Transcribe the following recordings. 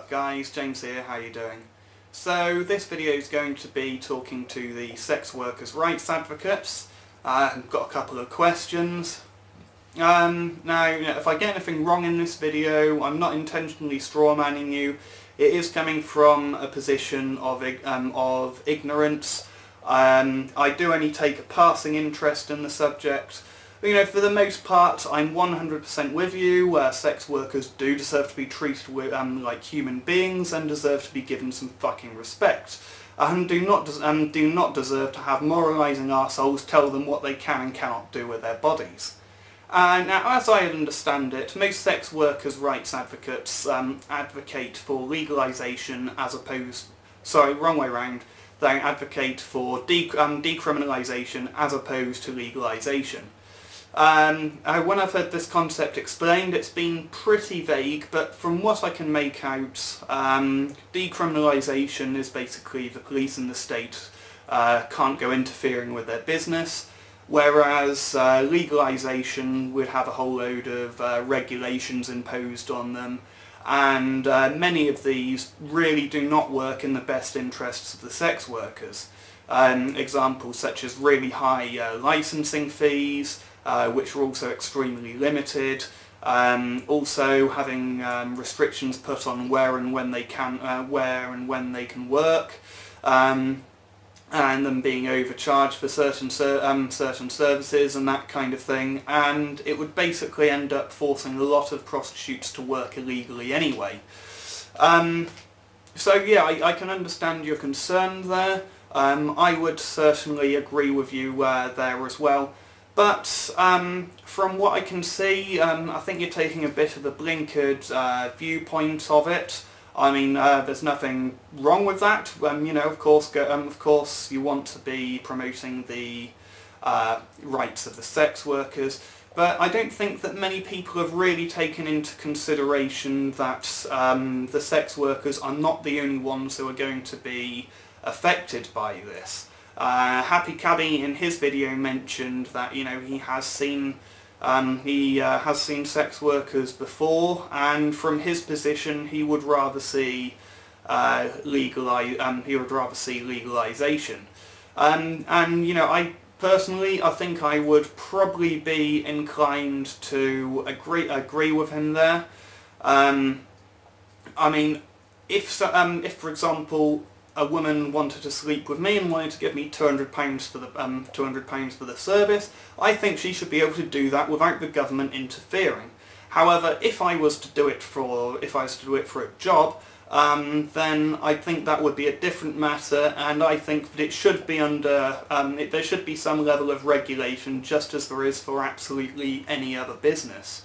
up guys, James here, how you doing? So this video is going to be talking to the sex workers' rights advocates. I've got a couple of questions. Now, if I get anything wrong in this video, I'm not intentionally strawmanning you. It is coming from a position of ignorance. I do only take a passing interest in the subject. But, for the most part, I'm 100% with you. Sex workers do deserve to be treated like human beings and deserve to be given some fucking respect. And do not deserve to have moralising arseholes tell them what they can and cannot do with their bodies. Now, as I understand it, most sex workers' rights advocates advocate for legalisation as opposed... Sorry, wrong way round. They advocate for decriminalisation as opposed to legalisation. When I've heard this concept explained, it's been pretty vague, but from what I can make out, decriminalisation is basically the police and the state can't go interfering with their business, whereas legalisation would have a whole load of regulations imposed on them, and many of these really do not work in the best interests of the sex workers. Examples such as really high licensing fees, which are also extremely limited. Also having restrictions put on where and when they can work, and them being overcharged for certain services and that kind of thing. And it would basically end up forcing a lot of prostitutes to work illegally anyway. So yeah, I can understand your concern there. I would certainly agree with you there as well. But from what I can see, I think you're taking a bit of a blinkered viewpoint of it. I mean, there's nothing wrong with that. Of course, you want to be promoting the rights of the sex workers. But I don't think that many people have really taken into consideration that the sex workers are not the only ones who are going to be affected by this. Happycabbie in his video mentioned that he has seen sex workers before, and from his position he would rather see legalisation. I personally, I think I would probably be inclined to agree with him there. I mean, if for example a woman wanted to sleep with me and wanted to give me £200 for the service, I think she should be able to do that without the government interfering. However, if I was to do it for a job, then I think that would be a different matter, and I think that it should be under there should be some level of regulation, just as there is for absolutely any other business.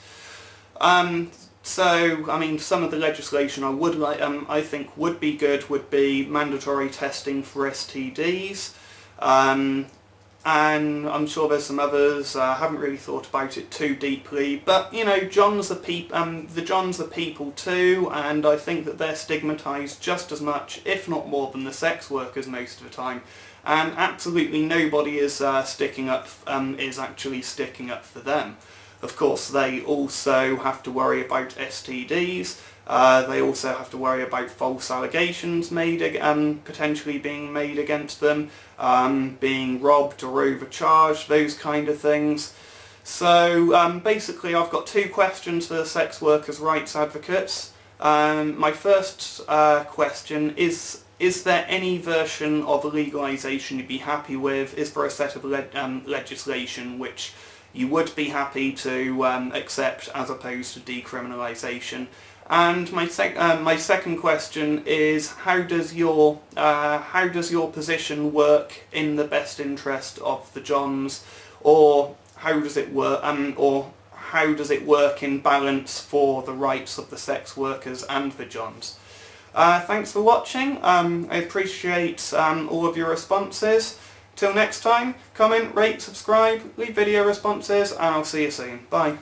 So, I mean, some of the legislation I think would be good would be mandatory testing for STDs, and I'm sure there's some others. I haven't really thought about it too deeply, but Johns are people too, and I think that they're stigmatised just as much, if not more, than the sex workers most of the time. And absolutely nobody is actually sticking up for them. Of course, they also have to worry about STDs. They also have to worry about false allegations potentially being made against them, being robbed or overcharged, those kind of things. So basically, I've got two questions for the sex workers' rights advocates. My first question is there any version of legalisation you'd be happy with? Is there a set of legislation which you would be happy to accept as opposed to decriminalisation? And my second question is, how does your position work in the best interest of the Johns, or how does it work in balance for the rights of the sex workers and the Johns? Thanks for watching. I appreciate all of your responses. Till next time, comment, rate, subscribe, leave video responses, and I'll see you soon. Bye.